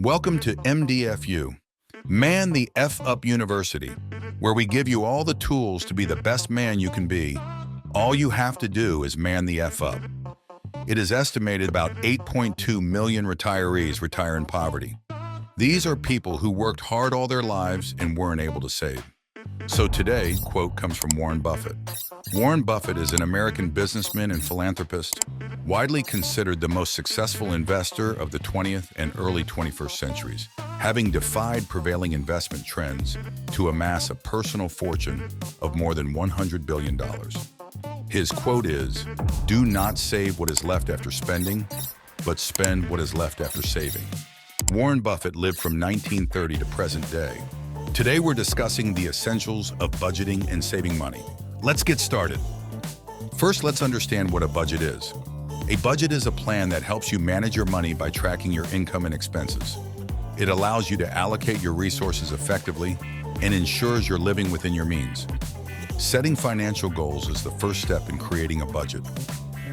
Welcome to MDFU, Man the F Up University, where we give you all the tools to be the best man you can be. All you have to do is man the F up. It is estimated about 8.2 million retirees retire in poverty. These are people who worked hard all their lives and weren't able to save. So today's quote comes from Warren Buffett. Warren Buffett is an American businessman and philanthropist, widely considered the most successful investor of the 20th and early 21st centuries, having defied prevailing investment trends to amass a personal fortune of more than $100 billion. His quote is, "Do not save what is left after spending, but spend what is left after saving." Warren Buffett lived from 1930 to present day. Today we're discussing the essentials of budgeting and saving money. Let's get started. First, let's understand what a budget is. A budget is a plan that helps you manage your money by tracking your income and expenses. It allows you to allocate your resources effectively and ensures you're living within your means. Setting financial goals is the first step in creating a budget.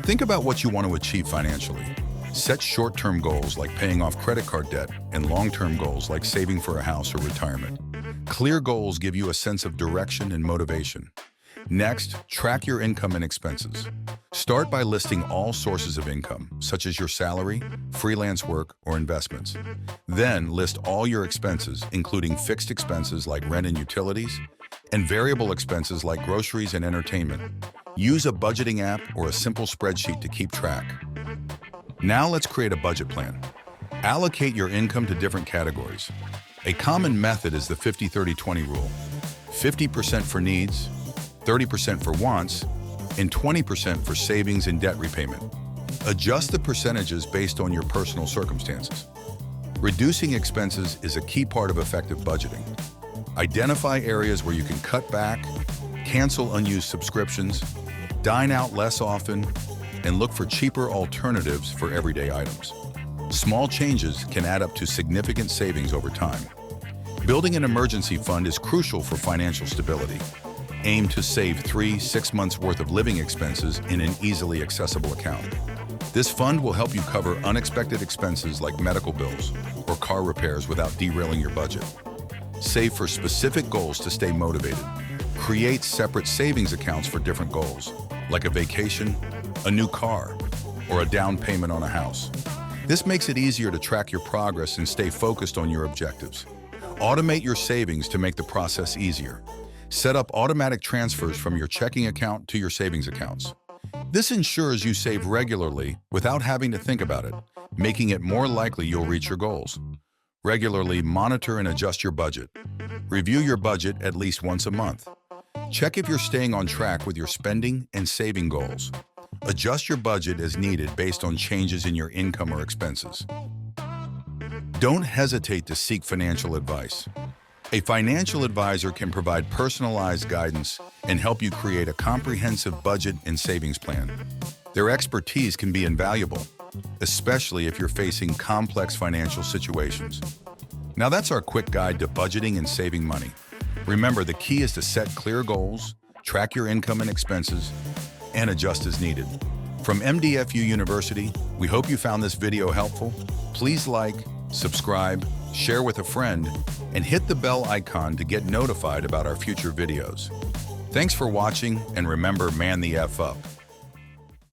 Think about what you want to achieve financially. Set short-term goals like paying off credit card debt and long-term goals like saving for a house or retirement. Clear goals give you a sense of direction and motivation. Next, track your income and expenses. Start by listing all sources of income, such as your salary, freelance work, or investments. Then list all your expenses, including fixed expenses like rent and utilities, and variable expenses like groceries and entertainment. Use a budgeting app or a simple spreadsheet to keep track. Now let's create a budget plan. Allocate your income to different categories. A common method is the 50-30-20 rule. 50% for needs, 30% for wants, and 20% for savings and debt repayment. Adjust the percentages based on your personal circumstances. Reducing expenses is a key part of effective budgeting. Identify areas where you can cut back, cancel unused subscriptions, dine out less often, and look for cheaper alternatives for everyday items. Small changes can add up to significant savings over time. Building an emergency fund is crucial for financial stability. Aim to save 3-6 months worth of living expenses in an easily accessible account. This fund will help you cover unexpected expenses like medical bills or car repairs without derailing your budget. Save for specific goals to stay motivated. Create separate savings accounts for different goals, like a vacation, a new car, or a down payment on a house. This makes it easier to track your progress and stay focused on your objectives. Automate your savings to make the process easier. Set up automatic transfers from your checking account to your savings accounts. This ensures you save regularly without having to think about it, making it more likely you'll reach your goals. Regularly monitor and adjust your budget. Review your budget at least once a month. Check if you're staying on track with your spending and saving goals. Adjust your budget as needed based on changes in your income or expenses. Don't hesitate to seek financial advice. A financial advisor can provide personalized guidance and help you create a comprehensive budget and savings plan. Their expertise can be invaluable, especially if you're facing complex financial situations. Now that's our quick guide to budgeting and saving money. Remember, the key is to set clear goals, track your income and expenses, and adjust as needed. From MDFU University, we hope you found this video helpful. Please like, subscribe, share with a friend, and hit the bell icon to get notified about our future videos. Thanks for watching, and remember, man the F up.